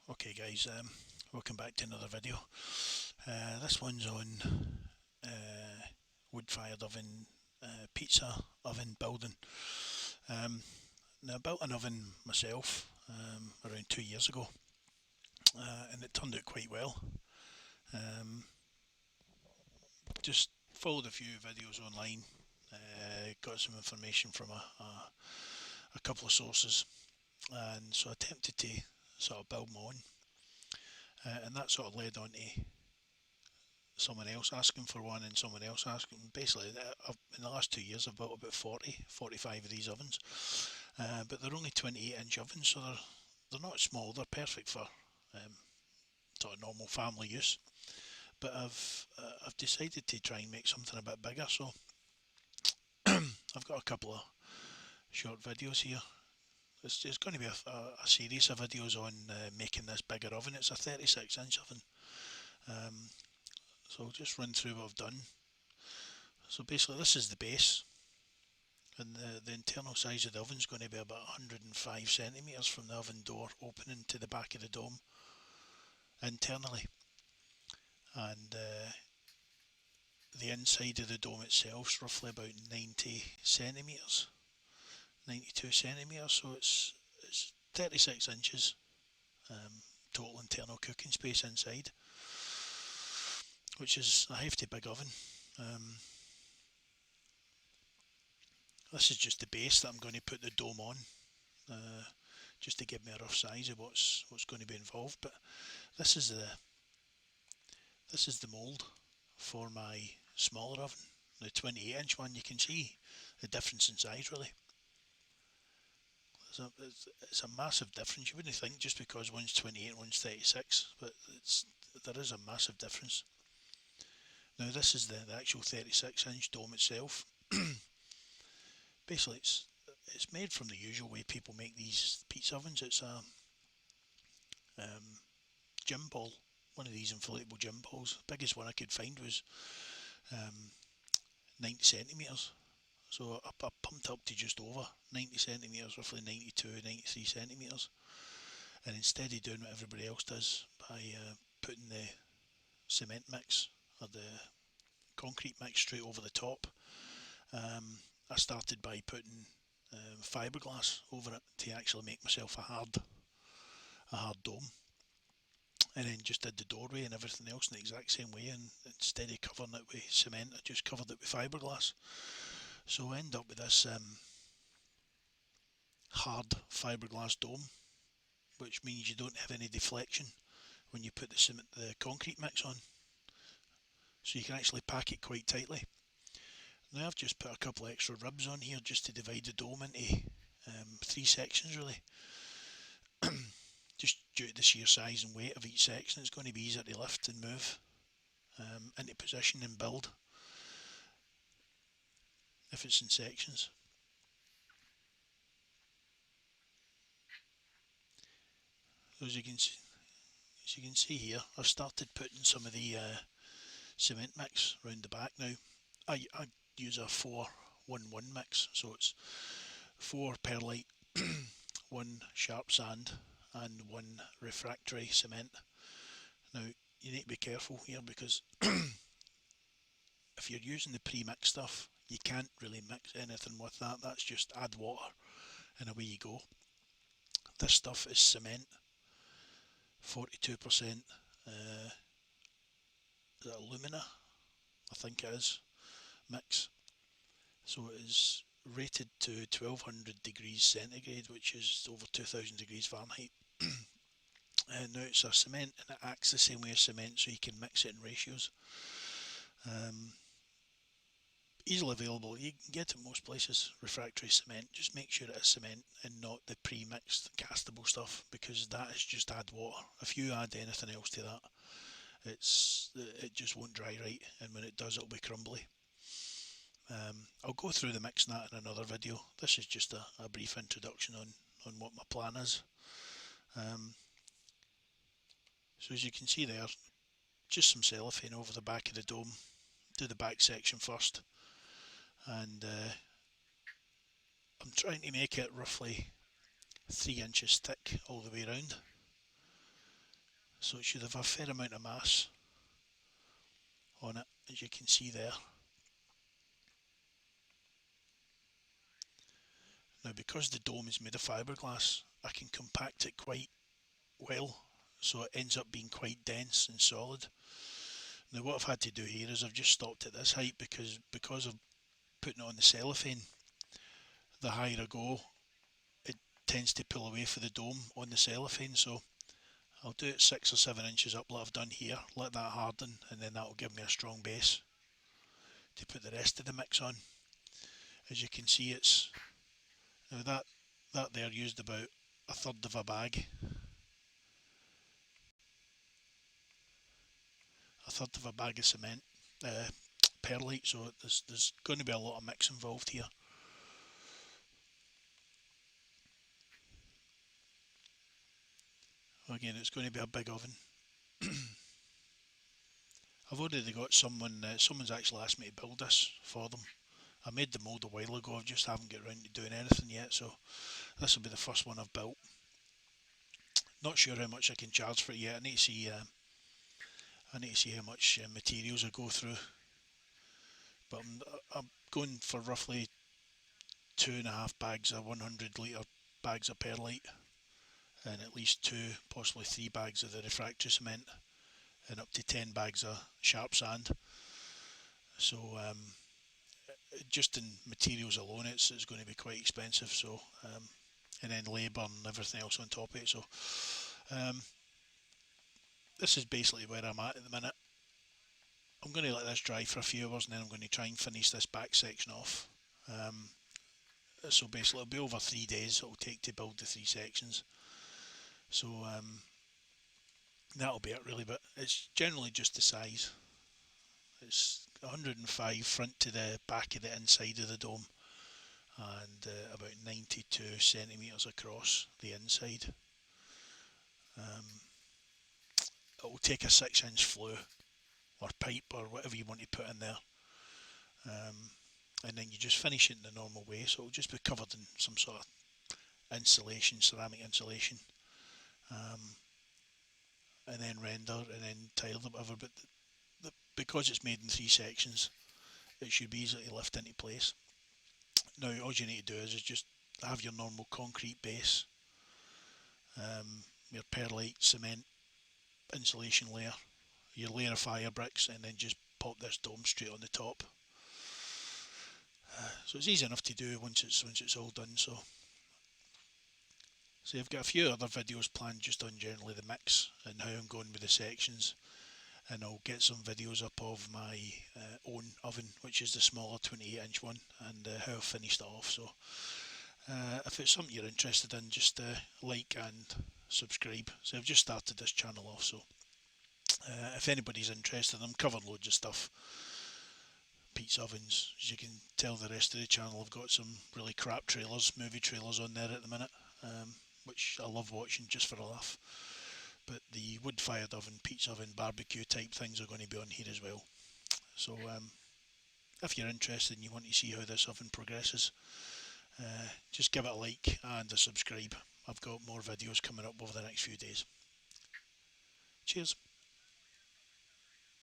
Okay guys, welcome back to another video. This one's on wood-fired oven, pizza oven building. Now I built an oven myself around 2 years ago, and it turned out quite well. Just followed a few videos online, got some information from a couple of sources, and so I attempted to sort of build my own. And that sort of led on to someone else asking for one and someone else asking. Basically, in the last 2 years I've built about 45 of these ovens, but they're only 28-inch ovens, so they're not small, they're perfect for sort of normal family use. But I've decided to try and make something a bit bigger, so I've got a couple of short videos here. It's going to be a series of videos on making this bigger oven. It's a 36-inch oven. So I'll just run through what I've done. So basically this is the base, and the internal size of the oven is going to be about 105 centimetres from the oven door opening to the back of the dome internally, and the inside of the dome itself is roughly about 90 centimetres, 92 centimetres, so it's 36 inches total internal cooking space inside, which is a hefty big oven. This is just the base that I'm going to put the dome on, just to give me a rough size of what's going to be involved. But this is the mould for my smaller oven, the 28-inch one. You can see the difference in size really. It's a massive difference. You wouldn't think just because one's 28 and one's 36, but there is a massive difference. Now this is the actual 36-inch dome itself. Basically it's made from the usual way people make these pizza ovens. It's a gym ball, one of these inflatable gym balls. The biggest one I could find was 90 centimetres. So I pumped up to just over 90 centimetres, roughly 92, 93 centimetres. And instead of doing what everybody else does by putting the cement mix or the concrete mix straight over the top, I started by putting fiberglass over it to actually make myself a hard dome, and then just did the doorway and everything else in the exact same way, and instead of covering it with cement I just covered it with fiberglass. So I end up with this hard fiberglass dome, which means you don't have any deflection when you put the concrete mix on, so you can actually pack it quite tightly. Now I've just put a couple of extra ribs on here just to divide the dome into 3 sections really. Just due to the sheer size and weight of each section, it's going to be easier to lift and move into position and build if it's in sections. So as you can see here, I've started putting some of the cement mix around the back now. I use a 4-1-1 mix, so it's 4 perlite, 1 sharp sand and 1 refractory cement. Now you need to be careful here because if you're using the pre-mixed stuff, you can't really mix anything with that. That's just add water and away you go. This stuff is cement, 42% alumina, I think it is, mix. So it is rated to 1200 degrees centigrade, which is over 2000 degrees Fahrenheit. And now it's a cement and it acts the same way as cement, so you can mix it in ratios. Easily available, you can get it most places, refractory cement. Just make sure it is cement and not the pre-mixed castable stuff, because that is just add water. If you add anything else to that, it just won't dry right, and when it does it'll be crumbly. I'll go through the mixing that in another video. This is just a brief introduction on what my plan is. So as you can see there, just some cellophane over the back of the dome. Do the back section first, and I'm trying to make it roughly 3 inches thick all the way around. So it should have a fair amount of mass on it, as you can see there. Now, because the dome is made of fiberglass, I can compact it quite well, so it ends up being quite dense and solid. Now, what I've had to do here is I've just stopped at this height because of putting it on the cellophane. The higher I go, it tends to pull away for the dome on the cellophane, so I'll do it 6 or 7 inches up like I've done here, let that harden, and then that'll give me a strong base to put the rest of the mix on. As you can see, it's now that there used about a third of a bag. A third of a bag of cement, perlite, so there's going to be a lot of mix involved here. Again, it's going to be a big oven. I've already got someone's actually asked me to build this for them. I made the mould a while ago, I just haven't got around to doing anything yet, so this will be the first one I've built. Not sure how much I can charge for it yet. I need to see how much materials I go through, but I'm going for roughly 2.5 bags of 100 litre bags of perlite, and at least 2, possibly 3 bags of the refractory cement, and up to 10 bags of sharp sand. So just in materials alone, it's going to be quite expensive. So and then labour and everything else on top of it. So this is basically where I'm at the minute. I'm going to let this dry for a few hours, and then I'm going to try and finish this back section off. So basically, it'll be over 3 days it'll take to build the 3 sections. So that'll be it really, but it's generally just the size. It's 105 front to the back of the inside of the dome, and about 92 centimetres across the inside. It will take a 6-inch flue or pipe or whatever you want to put in there, and then you just finish it in the normal way, so it'll just be covered in some sort of insulation, ceramic insulation, and then render and then tiled or whatever. But because it's made in 3 sections, it should be easy to lift into place. Now all you need to do is just have your normal concrete base, your perlite cement insulation layer, your layer of fire bricks, and then just pop this dome straight on the top. So it's easy enough to do once it's all done. So I've got a few other videos planned just on generally the mix and how I'm going with the sections, and I'll get some videos up of my own oven, which is the smaller 28-inch one, and how I've finished it off. So if it's something you're interested in, just like and subscribe. So I've just started this channel off, so if anybody's interested, I'm covering loads of stuff. Pizza ovens, as you can tell, the rest of the channel I've got some really crap trailers, movie trailers on there at the minute, which I love watching just for a laugh. But the wood-fired oven, pizza oven, barbecue type things are going to be on here as well. So if you're interested and you want to see how this oven progresses, just give it a like and a subscribe. I've got more videos coming up over the next few days. Cheers.